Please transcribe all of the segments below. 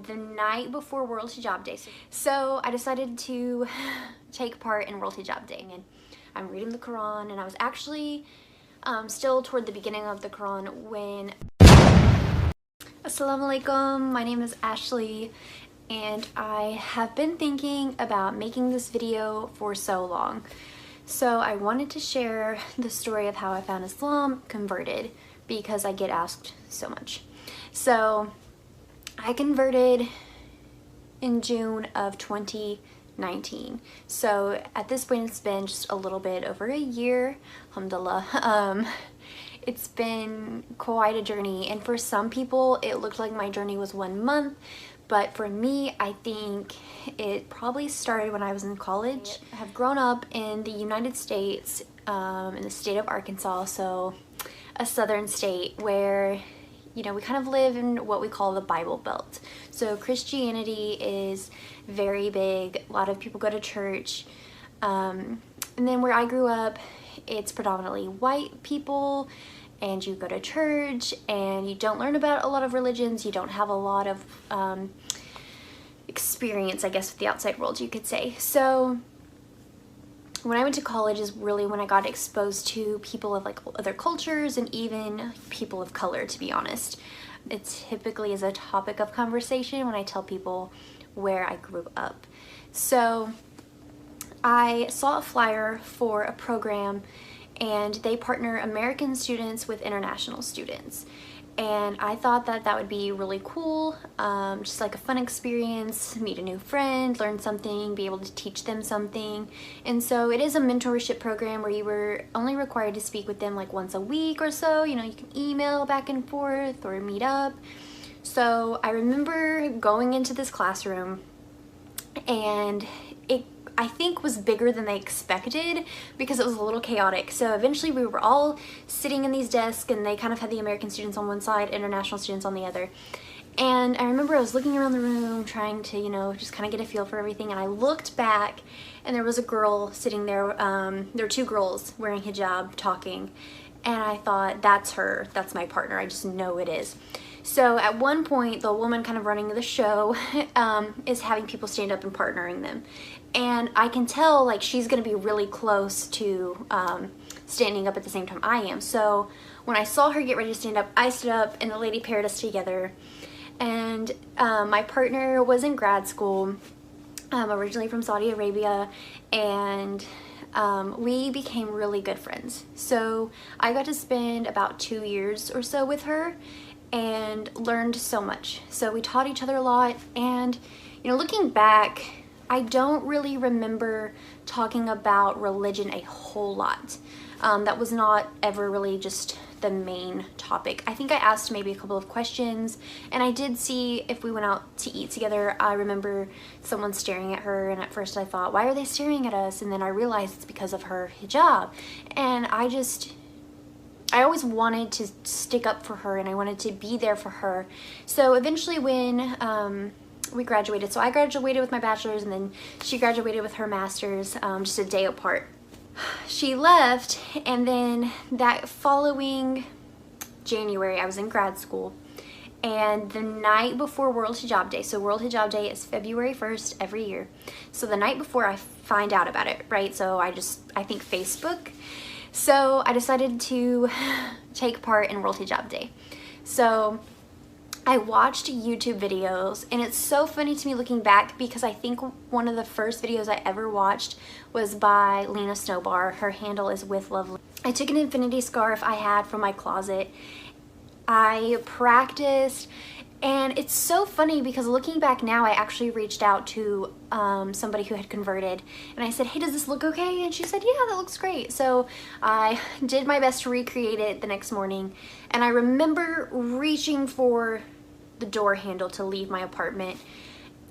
the night before World Hijab Day. So I decided to take part in World Hijab Day, and I'm reading the Quran, and I was actually still toward the beginning of the Quran when... Assalamu alaikum, my name is Ashley, and I have been thinking about making this video for so long. So I wanted to share the story of how I found Islam, converted, because I get asked so much. So I converted in June of 2019. So at this point it's been just a little bit over a year, alhamdulillah. It's been quite a journey, and for some people it looked like my journey was 1 month, but for me I think it probably started when I was in college. I have grown up in the United States, in the state of Arkansas, so a southern state where, you know, we kind of live in what we call the Bible Belt. So Christianity is very big, a lot of people go to church, and then where I grew up, it's predominantly white people, and you go to church and you don't learn about a lot of religions, you don't have a lot of experience, I guess, with the outside world, you could say. So when I went to college is really when I got exposed to people of like other cultures and even people of color, to be honest. It typically is a topic of conversation when I tell people where I grew up. So I saw a flyer for a program, and they partner American students with international students. And I thought that that would be really cool, just like a fun experience, meet a new friend, learn something, be able to teach them something. And so it is a mentorship program where you were only required to speak with them like once a week or so. You know, you can email back and forth or meet up. So I remember going into this classroom, and it, I think, was bigger than they expected because it was a little chaotic. So eventually we were all sitting in these desks, and they kind of had the American students on one side, international students on the other. And I remember I was looking around the room trying to, you know, just kind of get a feel for everything, and I looked back and there was a girl sitting there. There were two girls wearing hijab talking, and I thought, that's her, that's my partner, I just know it is. So at one point, the woman kind of running the show is having people stand up and partnering them. And I can tell like she's gonna be really close to standing up at the same time I am. So when I saw her get ready to stand up, I stood up and the lady paired us together. And my partner was in grad school, originally from Saudi Arabia, and we became really good friends. So I got to spend about 2 years or so with her and learned so much. So we taught each other a lot, and you know, looking back, I don't really remember talking about religion a whole lot. That was not ever really just the main topic. I think I asked maybe a couple of questions, and I did see if we went out to eat together, I remember someone staring at her, and at first I thought, why are they staring at us? And then I realized it's because of her hijab. And I always wanted to stick up for her, and I wanted to be there for her. So eventually when we graduated, so I graduated with my bachelor's, and then she graduated with her master's, just a day apart. She left, and then that following January I was in grad school, and the night before World Hijab Day, so World Hijab Day is February 1st every year, so the night before I find out about it, right? So I think Facebook. So I decided to take part in World Hijab Day. So I watched YouTube videos, and it's so funny to me looking back because I think one of the first videos I ever watched was by Lena Snowbar. Her handle is with Lovely. I took an infinity scarf I had from my closet. I practiced, and it's so funny because looking back now, I actually reached out to somebody who had converted, and I said, hey, does this look okay? And she said, yeah, that looks great. So I did my best to recreate it the next morning, and I remember reaching for the door handle to leave my apartment,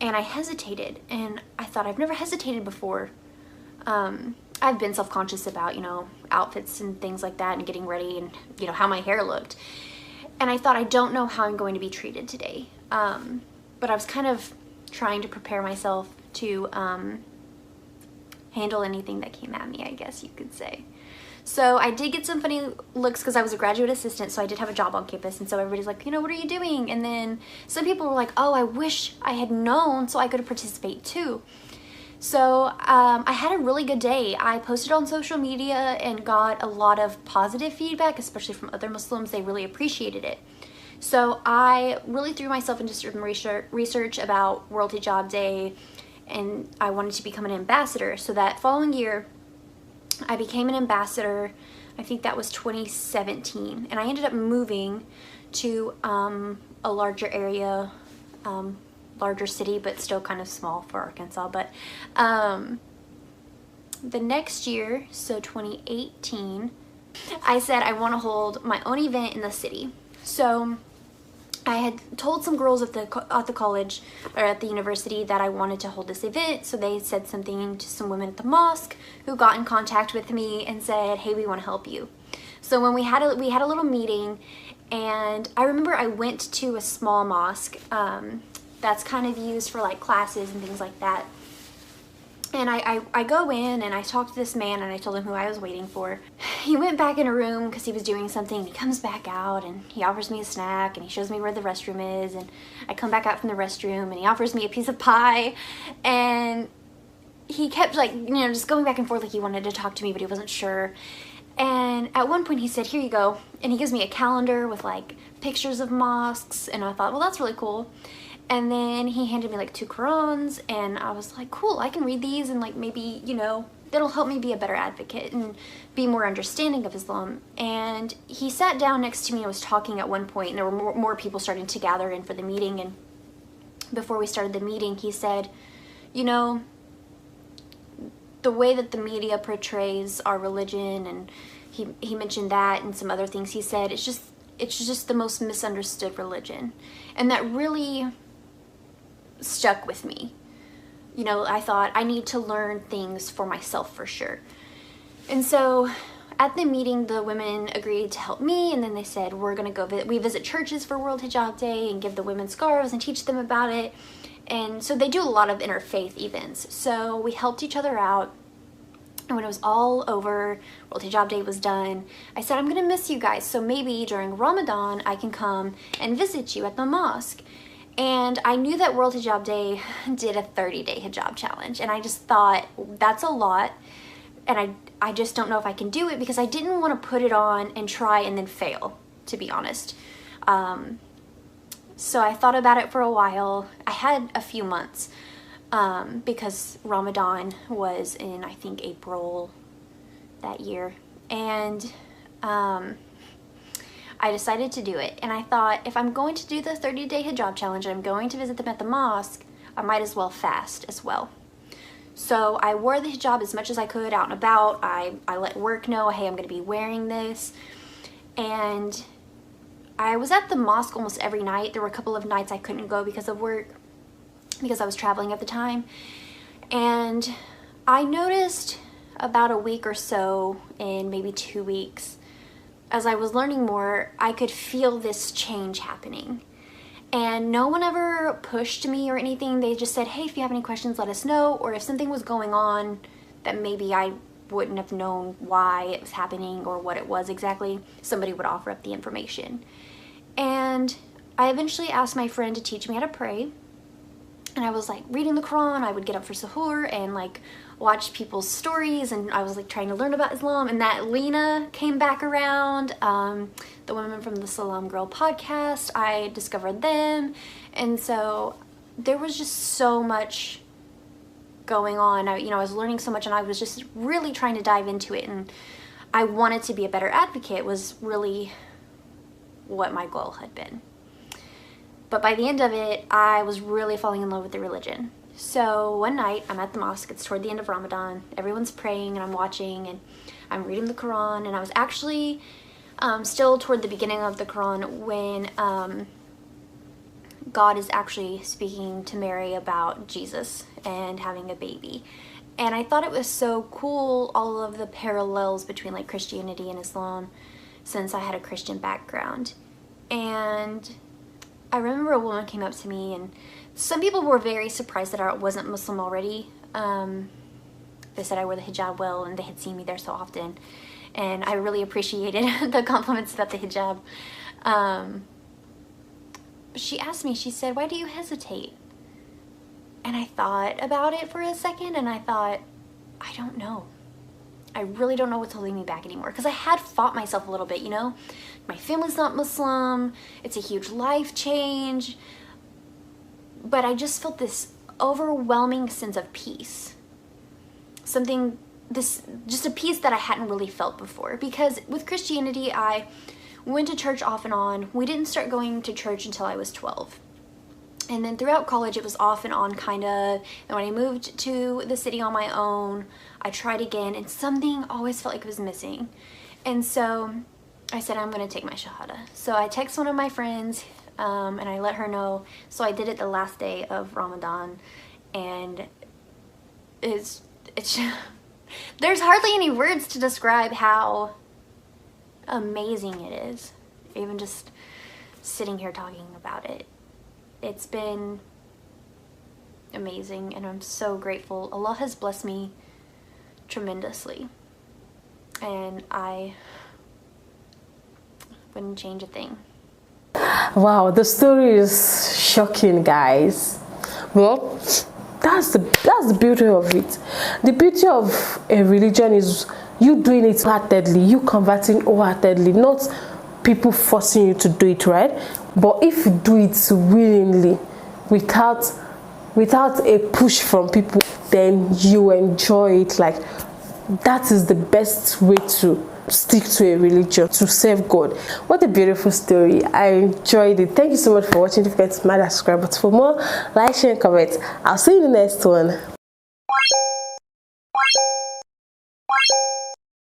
and I hesitated, and I thought, I've never hesitated before. I've been self-conscious about, you know, outfits and things like that, and getting ready, and you know, how my hair looked. And I thought, I don't know how I'm going to be treated today. But I was kind of trying to prepare myself to handle anything that came at me, I guess you could say. So I did get some funny looks because I was a graduate assistant, so I did have a job on campus, and so everybody's like, you know, what are you doing? And then some people were like, oh, I wish I had known so I could participate too. So I had a really good day. I posted on social media and got a lot of positive feedback, especially from other Muslims. They really appreciated it. So I really threw myself into some research about World Hijab Day, and I wanted to become an ambassador. So that following year, I became an ambassador. I think that was 2017, and I ended up moving to a larger area, larger city, but still kind of small for Arkansas. But the next year, so 2018, I said I want to hold my own event in the city. So I had told some girls at the college or at the university that I wanted to hold this event, so they said something to some women at the mosque who got in contact with me and said, hey, we want to help you. So when we had a little meeting, and I remember I went to a small mosque that's kind of used for like classes and things like that. And I go in and I talk to this man, and I told him who I was waiting for. He went back in a room because he was doing something, and he comes back out and he offers me a snack and he shows me where the restroom is, and I come back out from the restroom and he offers me a piece of pie, and he kept like, you know, just going back and forth like he wanted to talk to me, but he wasn't sure. And at one point he said, here you go, and he gives me a calendar with like pictures of mosques, and I thought, well, that's really cool. And then he handed me like 2 Qurans, and I was like, cool, I can read these, and like maybe, you know, that'll help me be a better advocate and be more understanding of Islam. And he sat down next to me and was talking at one point, and there were more people starting to gather in for the meeting. And before we started the meeting, he said, you know, the way that the media portrays our religion, and he mentioned that and some other things, he said, it's just the most misunderstood religion. And that really stuck with me. You know, I thought I need to learn things for myself for sure. And so at the meeting, the women agreed to help me, and then they said, we're gonna go visit churches for World Hijab Day and give the women scarves and teach them about it. And so they do a lot of interfaith events. So we helped each other out. And when it was all over, World Hijab Day was done, I said, I'm gonna miss you guys, so maybe during Ramadan I can come and visit you at the mosque. And I knew that World Hijab Day did a 30-day hijab challenge, and I just thought, that's a lot, and I just don't know if I can do it, because I didn't want to put it on and try and then fail, to be honest. So I thought about it for a while. I had a few months, because Ramadan was in, I think, April that year, and I decided to do it. And I thought, if I'm going to do the 30-day hijab challenge and I'm going to visit them at the mosque, I might as well fast as well. So I wore the hijab as much as I could out and about. I let work know, hey, I'm going to be wearing this. And I was at the mosque almost every night. There were a couple of nights I couldn't go because of work, because I was traveling at the time. And I noticed about a week or so, in maybe 2 weeks, as I was learning more, I could feel this change happening. And no one ever pushed me or anything. They just said, hey, if you have any questions, let us know. Or if something was going on that maybe I wouldn't have known why it was happening or what it was exactly, somebody would offer up the information. And I eventually asked my friend to teach me how to pray. And I was like reading the Quran. I would get up for suhoor and like watch people's stories, and I was like trying to learn about Islam. And that Lena came back around, the women from the Salam Girl podcast, I discovered them. And so there was just so much going on. I was learning so much, and I was just really trying to dive into it, and I wanted to be a better advocate was really what my goal had been. But by the end of it, I was really falling in love with the religion. So one night, I'm at the mosque. It's toward the end of Ramadan. Everyone's praying, and I'm watching, and I'm reading the Quran. And I was actually still toward the beginning of the Quran when God is actually speaking to Mary about Jesus and having a baby. And I thought it was so cool, all of the parallels between like Christianity and Islam, since I had a Christian background. And I remember a woman came up to me, and some people were very surprised that I wasn't Muslim already. They said I wore the hijab well, and they had seen me there so often. and I really appreciated the compliments about the hijab. She asked me, she said, "Why do you hesitate?" And I thought about it for a second, and I thought, I don't know. I really don't know what's holding me back anymore, because I had fought myself a little bit, you know? My family's not Muslim, it's a huge life change, but I just felt this overwhelming sense of peace. Just a peace that I hadn't really felt before, because with Christianity, I went to church off and on. We didn't start going to church until I was 12. And then throughout college, it was off and on, kind of. And when I moved to the city on my own, I tried again, and something always felt like it was missing. And so I said, I'm going to take my Shahada. So I texted one of my friends, and I let her know. So I did it the last day of Ramadan. And it's there's hardly any words to describe how amazing it is. Even just sitting here talking about it. It's been amazing, and I'm so grateful. Allah has blessed me tremendously, and I wouldn't change a thing. Wow, the story is shocking, guys. Well, that's the beauty of it. The beauty of a religion is you doing it wholeheartedly, you converting wholeheartedly, not people forcing you to do it, right? But if you do it willingly, without a push from people, then you enjoy it. Like, that is the best way to stick to a religion, to serve God. What a beautiful story. I enjoyed it. Thank you so much for watching. Don't forget to smash that subscribe button for more. Like, share, and comment. I'll see you in the next one.